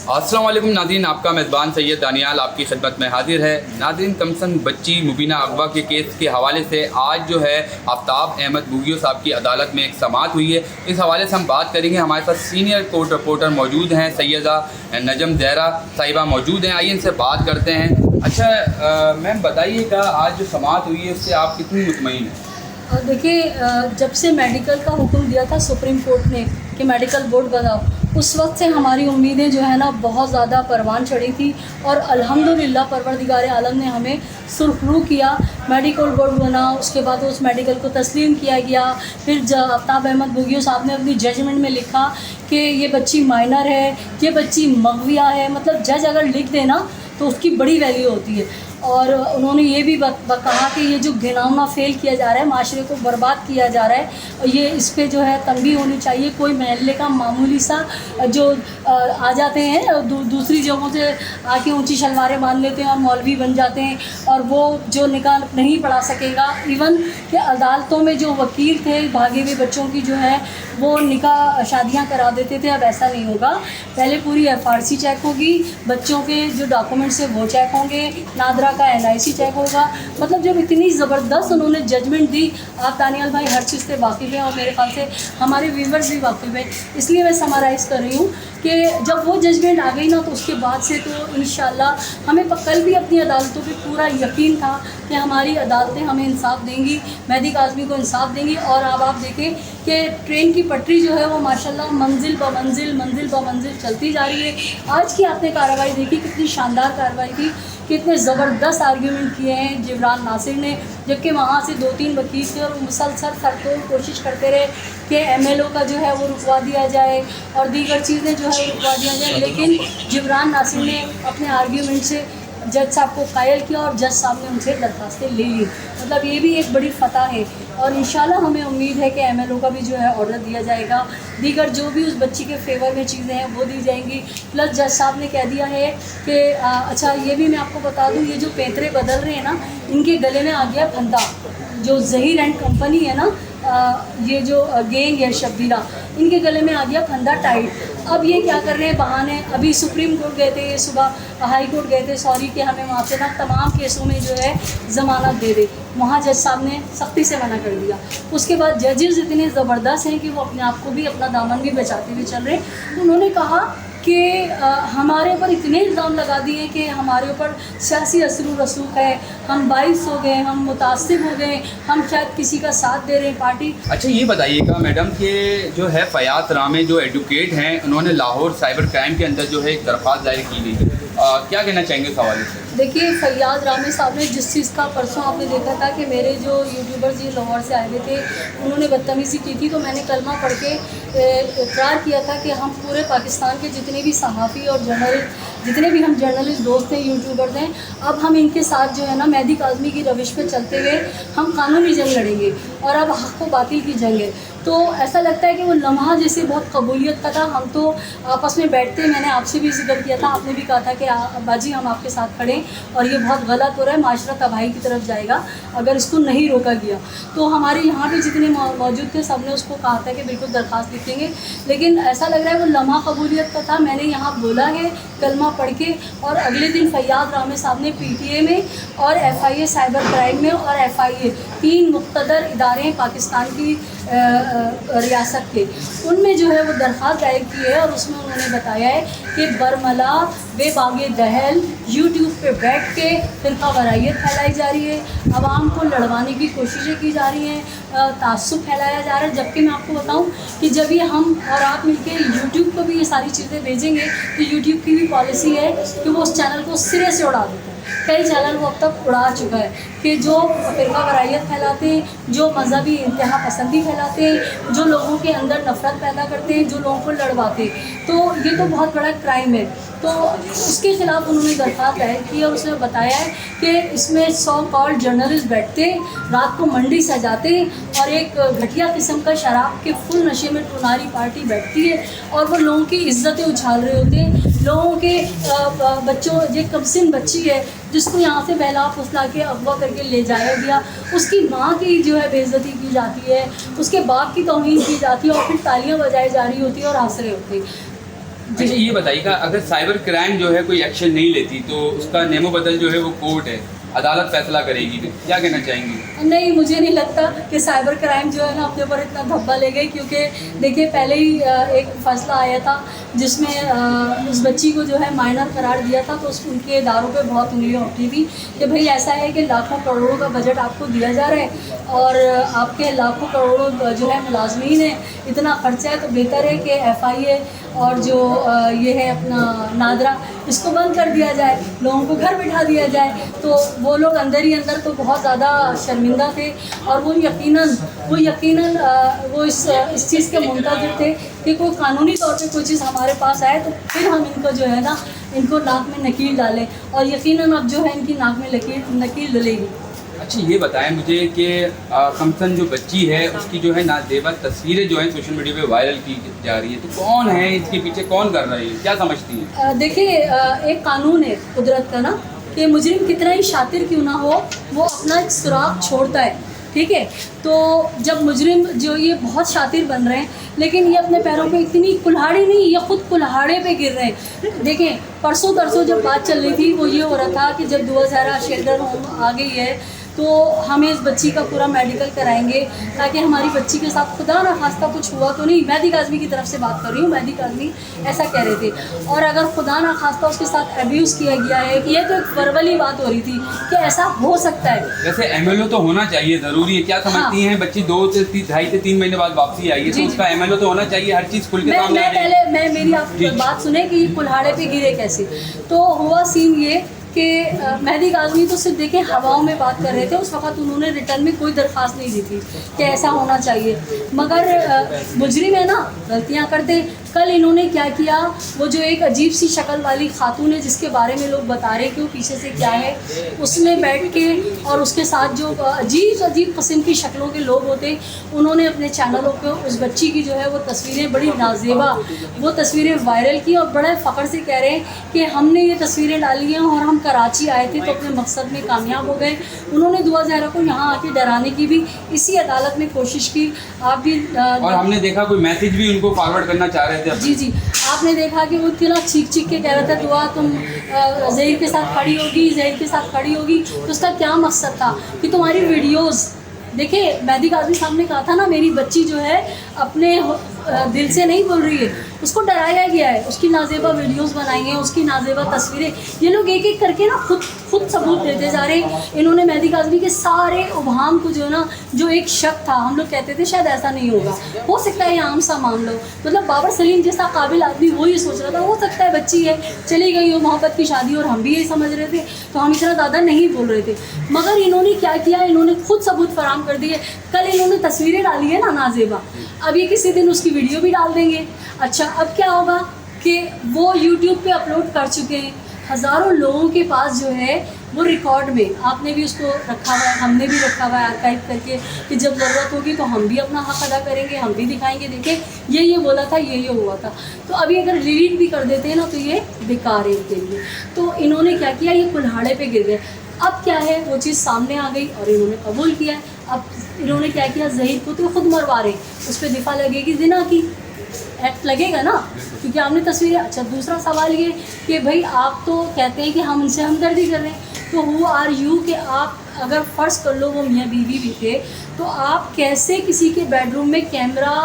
अस्सलाम वालेकुम नाज़रीन, आपका मेज़बान सैयद दानियाल आपकी खिदमत में हाजिर है। नाज़रीन, कमसन बच्ची मुबीना अगवा के केस के हवाले से आज जो है आफ्ताब अहमद बुगियो साहब की अदालत में एक समाअत हुई है। इस हवाले से हम बात करेंगे। हमारे साथ सीनियर कोर्ट रिपोर्टर मौजूद हैं, सैयदा नजम ज़हरा साहिबा मौजूद हैं। आइए इनसे बात करते हैं। अच्छा मैम, बताइएगा आज जो समाअत हुई है उससे आप कितनी मुतमईन हैं? देखिए, जब से मेडिकल का हुक्म दिया था सुप्रीम कोर्ट ने कि मेडिकल बोर्ड बनाओ, उस वक्त से हमारी उम्मीदें जो है ना बहुत ज़्यादा परवान चढ़ी थी और अल्हम्दुलिल्लाह परवरदिगार आलम ने हमें सुरखरू किया। मेडिकल बोर्ड बना, उसके बाद उस मेडिकल को तस्लीम किया गया। फिर आफ्ताब अहमद बुगियो साहब ने अपनी जजमेंट में लिखा कि ये बच्ची माइनर है, ये बच्ची मगविया है। मतलब जज अगर लिख देना तो उसकी बड़ी वैल्यू होती है। और उन्होंने ये भी कहा कि ये जो घिनौना फेल किया जा रहा है, माशरे को बर्बाद किया जा रहा है, ये इस पे जो है तंबी होनी चाहिए। कोई महल्ले का मामूली सा जो आ जाते हैं दूसरी जगहों से आके ऊंची शलवारें बांध लेते हैं और मौलवी बन जाते हैं, और वो जो निकाह नहीं पढ़ा सकेगा। इवन कि अदालतों में जो वकील थे भागे हुए बच्चों की जो है वो निकाह शादियाँ करा देते थे, अब ऐसा नहीं होगा। पहले पूरी FRC चेक होगी, बच्चों के जो डॉक्यूमेंट्स है वो चेक होंगे, नादरा का NIC चेक होगा। मतलब जब इतनी ज़बरदस्त उन्होंने जजमेंट दी, आप दानियाल भाई हर चीज़ से वाकिफ़ हैं और मेरे ख्याल से हमारे व्यूवर्स भी वाकिफ़ हैं, इसलिए मैं समराइज़ कर रही हूँ कि जब वो जजमेंट आ गई ना तो उसके बाद से तो इंशाल्लाह हमें कल भी अपनी अदालतों पे पूरा यकीन था कि हमारी अदालतें हमें इंसाफ देंगी, मेहदी काज़मी को इंसाफ देंगी। और अब आप देखें कि ट्रेन की पटरी जो है वो माशाल्लाह मंजिल ब मंजिल चलती जा रही है। आज की आपने कार्रवाई देखी, कितनी शानदार कार्रवाई थी, कितने ज़बरदस्त आर्ग्यूमेंट किए हैं जिब्रान नासिर ने, जबकि वहाँ से 2-3 वकील थे और मुसलसल सरतोड़ कोशिश करते रहे कि MLO का जो है वो रुकवा दिया जाए और दीगर चीज़ें जो है वो रुकवा दिया जाए। लेकिन जिब्रान नासिर ने अपने आर्ग्यूमेंट से जज साहब को कायल किया और जज साहब ने उनसे दरख्वास्तें ले ली। मतलब ये भी एक बड़ी फ़तह है और इंशाल्लाह हमें उम्मीद है कि MLO का भी जो है ऑर्डर दिया जाएगा, दीगर जो भी उस बच्ची के फेवर में चीज़ें हैं वो दी जाएंगी। प्लस जज साहब ने कह दिया है कि अच्छा ये भी मैं आपको बता दूँ, ये जो पैंतरे बदल रहे हैं ना, इनके गले में आ गया फंदा। जो ज़हीर एंड कंपनी है ना, ये जो गैंग है शब्बीरा, इनके गले में आ गया फंदा टाइट। अब ये क्या कर रहे हैं बहाने, अभी सुप्रीम कोर्ट गए थे, सुबह हाई कोर्ट गए थे, सॉरी कि हमें वहाँ से ना तमाम केसों में जो है ज़मानत दे दे। वहाँ जज साहब ने सख्ती से मना कर दिया। उसके बाद जजेस इतने ज़बरदस्त हैं कि वो अपने आप को भी, अपना दामन भी बचाते हुए चल रहे हैं। उन्होंने कहा कि हमारे ऊपर इतने इल्ज़ाम लगा दिए कि हमारे ऊपर सियासी असर रसूख है, हम बाइस हो गए, हम मुतासिब हो गए, हम शायद किसी का साथ दे रहे हैं पार्टी। अच्छा ये बताइएगा मैडम कि जो है फयाज रामे जो एडवोकेट हैं, उन्होंने लाहौर साइबर क्राइम के अंदर जो है एक दरख्वास्त दायर की गई है, क्या कहना चाहेंगे इस हवाले से? देखिए, फैयाज रामे साहब ने जिस चीज़ का परसों आपने देखा था कि मेरे जो यूट्यूबर्स ये लाहौर से आए हुए थे, उन्होंने बदतमीज़ी की थी, तो मैंने कलमा पढ़ के इकरार किया था कि हम पूरे पाकिस्तान के जितने भी सहाफ़ी और जर्नलिस्ट, जितने भी हम जर्नलिस्ट दोस्त हैं, यूट्यूबर्स हैं, अब हम इनके साथ जो है ना मेहदी काज़मी की रविश पे चलते हुए हम कानूनी जंग लड़ेंगे और अब हक़ व बातिल की जंग है। तो ऐसा लगता है कि वो लम्हा जैसे बहुत कबूलियत का था। हम तो आपस में बैठते, मैंने आपसे भी जिक्र किया था, आपने भी कहा था कि बाजी हम आपके साथ खड़े और ये बहुत गलत हो रहा है, माशरा तबाही की तरफ जाएगा अगर इसको नहीं रोका गया। तो हमारे यहाँ पे जितने मौजूद थे सब ने उसको कहा था कि बिल्कुल दरख्वास्त लिखेंगे, लेकिन ऐसा लग रहा है वो लम्हा कबूलियत का था। मैंने यहाँ बोला है कलमा पढ़ के, और अगले दिन फैयाज रामे साहब ने PTA में और FIA साइबर क्राइम में और FIA 3 मुक़्तदर इदारे हैं पाकिस्तान की रियासत के, उनमें जो है वो दरख्वास्त दायर की है और उसमें उन्होंने बताया है कि बरमला बेबागे दहल यूट्यूब पे बैठ के फ़िरका वरायत फैलाई जा रही है, आवाम को लड़वाने की कोशिशें की जा रही हैं, तासुब फैलाया जा रहा है। जबकि मैं आपको बताऊं कि जब ये हम और आप मिलके यूट्यूब को भी ये सारी चीज़ें भेजेंगे तो यूट्यूब की भी पॉलिसी है कि वो उस चैनल को सिरे से उड़ा देता है। कई चैनल वो अब तक उड़ा चुका है कि जो फ़िरका वरायत फैलाते हैं, जो मजहबी इंतहा पसंदी फैलाते हैं, जो लोगों के अंदर नफ़रत पैदा करते हैं, जो लोगों को लड़वाते हैं, तो ये तो बहुत बड़ा क्राइम है। तो उसके ख़िलाफ़ उन्होंने दरख्वास्त दायर की और उसमें बताया है कि इसमें 100 कॉल्ड जर्नलिस्ट बैठते, रात को मंडी सजाते और एक घटिया किस्म का शराब के फुल नशे में टुनारी पार्टी बैठती है और वो लोगों की इज्जतें उछाल रहे होते हैं। लोगों के बच्चों, जो कमसिन बच्ची है जिसको यहाँ से बहला फुसला के अगवा करके ले जाया गया, उसकी माँ की जो है बेइज्जती की जाती है, उसके बाप की तौहीन की जाती है और फिर तालियां बजाई जा रही होती है और हंस रहे होते हैं। अच्छा ये बताइएगा, अगर साइबर क्राइम जो है कोई एक्शन नहीं लेती तो उसका नेमो बदल जो है वो कोर्ट है, अदालत फैसला करेगी, तो क्या कहना चाहेंगी? नहीं, मुझे नहीं लगता कि साइबर क्राइम जो है ना अपने ऊपर इतना धब्बा ले गई, क्योंकि देखिए पहले ही एक फैसला आया था जिसमें उस बच्ची को जो है माइनर करार दिया था, तो उनके इदारों पे बहुत उंगलियां उठी थी कि भाई ऐसा है कि लाखों करोड़ों का बजट आपको दिया जा रहा है और आपके लाखों करोड़ों जो है मुलाजमीन है, इतना खर्चा है, तो बेहतर है कि FIA और जो ये है अपना नादरा, इसको बंद कर दिया जाए, लोगों को घर बिठा दिया जाए। तो वो लोग अंदर ही अंदर तो बहुत ज़्यादा शर्मिंदा थे और वो यकीनन वो इस चीज़ के मुंतज़िर थे कि कोई कानूनी तौर पे कोई चीज़ हमारे पास आए तो फिर हम इनको जो है ना इनको नाक में नकील डालें, और यकीनन अब जो है इनकी नाक में नकील डलेगी। अच्छा ये बताएं मुझे कि कमसन जो बच्ची है उसकी जो है नाजेबा तस्वीरें जो हैं सोशल मीडिया पे वायरल की जा रही है, तो कौन है इसके पीछे, कौन कर रही है, क्या समझती हैं? देखिए एक कानून है कुदरत का ना कि मुजरिम कितना ही शातिर क्यों ना हो वो अपना एक सुराग छोड़ता है, ठीक है। तो जब मुजरिम जो ये बहुत शातिर बन रहे हैं लेकिन ये अपने पैरों पे इतनी कुल्हाड़ी नहीं, ये खुद कुल्हाड़े पे गिर रहे हैं। देखें परसों तरसों जब बात चल रही थी वो ये हो रहा था कि जब 2000 शेल्टर होम आ गई है तो हमें इस बच्ची का पूरा मेडिकल कराएंगे ताकि हमारी बच्ची के साथ खुदा ना खास्ता कुछ हुआ तो नहीं। मेहदी काज़मी की तरफ से बात कर रही हूँ, मेहदी काज़मी ऐसा कह रहे थे, और अगर खुदा ना खास्ता उसके साथ अब्यूज़ किया गया है, ये तो एक वर्बली बात हो रही थी कि ऐसा हो सकता है। वैसे MLO तो होना चाहिए, ज़रूरी है, क्या समझती हैं? बच्ची 2 से 2.5 से 3 महीने बाद वापसी आई है तो उसका MLO तो होना चाहिए, हर चीज़ खुल के सामने आ रही है। मैं मेरी आप बात सुने कि कुल्हाड़े पे गिरे कैसे। तो हुआ सीन ये कि मेहदी काज़मी तो सिर्फ देखें हवाओं में बात कर रहे थे, उस वक्त उन्होंने रिटर्न में कोई दरख्वास्त नहीं दी थी कि ऐसा होना चाहिए, मगर मुजरिम है ना गलतियां करते। कल इन्होंने क्या किया, वो जो एक अजीब सी शक्ल वाली खातून है जिसके बारे में लोग बता रहे कि वो पीछे से क्या है, उसने बैठ के और उसके साथ जो अजीब किस्म की शक्लों के लोग होते उन्होंने अपने चैनलों पे उस बच्ची की जो है वो तस्वीरें बड़ी नाजेबा वो तस्वीरें वायरल की और बड़े फ़ख्र से कह रहे हैं कि हमने ये तस्वीरें डाली हैं और हम कराची आए थे तो अपने मकसद में कामयाब हो गए। उन्होंने दुआ ज़हरा को यहाँ आके डराने की भी इसी अदालत में कोशिश की। आप भी और हमने देखा कोई मैसेज भी उनको फॉरवर्ड करना चाह रहे थे। जी आपने देखा कि वो इतना चीख के कह रहा था दुआ तुम ज़हीर के साथ खड़ी होगी, ज़हीर के साथ खड़ी होगी। तो उसका क्या मकसद था कि तुम्हारी वीडियोज़ देखिए, मेहदी काज़मी साहब ने कहा था ना मेरी बच्ची जो है अपने दिल से नहीं बोल रही है, उसको डराया गया है, उसकी नाजेबा वीडियोस बनाई हैं, उसकी नाजेबा तस्वीरें, ये लोग एक एक करके ना खुद सबूत देते जा रहे हैं। इन्होंने मेहदी काज़मी के सारे उबहाम को जो है ना, जो एक शक था, हम लोग कहते थे शायद ऐसा नहीं होगा, हो सकता है ये आम सा मामला हो, मतलब बाबर सलीम जैसा काबिल आदमी वो ये सोच रहा था हो सकता है बच्ची है चली गई हो मोहब्बत की शादी, और हम भी यही समझ रहे थे तो हम इतना ज़्यादा नहीं बोल रहे थे। मगर इन्होंने क्या किया, इन्होंने खुद सबूत फराम कर दिए। कल इन्होंने तस्वीरें डाली है ना नाजेबा, अब ये किसी दिन उसकी वीडियो भी डाल देंगे। अच्छा अब क्या होगा कि वो यूट्यूब पे अपलोड कर चुके हैं, हज़ारों लोगों के पास जो है वो रिकॉर्ड में, आपने भी उसको रखा हुआ है, हमने भी रखा हुआ है आर्काइव करके कि जब ज़रूरत होगी तो हम भी अपना हक़ अदा करेंगे, हम भी दिखाएंगे देखिए ये बोला था, ये हुआ था। तो अभी अगर डिलीट भी कर देते हैं ना तो ये बेकार है इनके लिए। तो इन्होंने क्या किया, ये कुल्हाड़े पे गिर गए। अब क्या है, वो चीज़ सामने आ गई और इन्होंने कबूल किया है। अब इन्होंने क्या किया, ज़हीर को तो खुद मरवा रहे, उस पर दिफा लगेगी ज़िना की, एक्ट लगेगा ना, क्योंकि आपने तस्वीरें। अच्छा दूसरा सवाल ये कि भाई आप तो कहते हैं कि हम उनसे हमदर्दी कर रहे हैं, तो हु आर यू कि आप अगर फ़र्ज़ कर लो वो मियाँ बीवी भी थे तो आप कैसे किसी के बेडरूम में कैमरा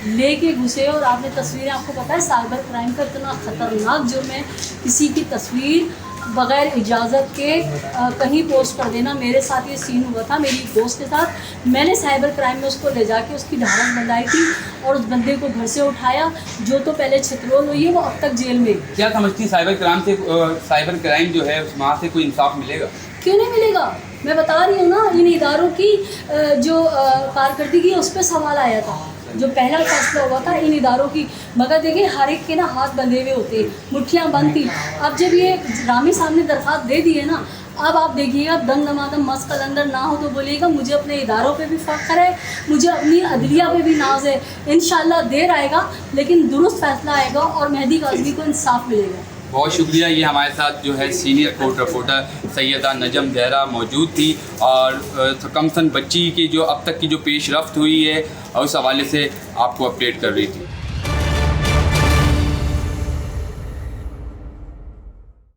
लेके घुसे और आपने तस्वीरें, आपको पता है साइबर क्राइम का इतना ख़तरनाक जुर्म है किसी की तस्वीर बग़ैर इजाज़त के कहीं पोस्ट कर देना। मेरे साथ ये सीन हुआ था मेरी दोस्त के साथ, मैंने साइबर क्राइम में उसको ले जाके उसकी धारक बंधाई थी और उस बंदे को घर से उठाया, जो तो पहले छितरोल हुई है वो अब तक जेल में। क्या समझती साइबर क्राइम जो है वहाँ से कोई इंसाफ मिलेगा? क्यों नहीं मिलेगा, मैं बता रही हूँ ना, इन इदारों की जो कारकर्दगी है उस पर सवाल आया था, जो पहला फैसला हुआ था इन इदारों की। मगर देखिए हर एक के ना हाथ बंधे हुए होते हैं, मुट्ठियाँ बंद थी। अब जब ये रामी साहब ने दरख्वास्त दे दी है ना, अब आप देखिएगा दम दमादम मस्त कलंदर ना हो तो बोलिएगा मुझे अपने इदारों पे भी फ़ख्र है, मुझे अपनी अदलिया पे भी नाज है। इंशाल्लाह देर आएगा लेकिन दुरुस्त फैसला आएगा और मेहदी काज़मी को इंसाफ मिलेगा। बहुत शुक्रिया। ये हमारे साथ जो है सीनियर कोर्ट रिपोर्टर सैयदा नजम ज़हरा मौजूद थी और कमसन बच्ची की जो अब तक की जो पेशरफ्त हुई है उस हवाले से आपको अपडेट कर रही थी।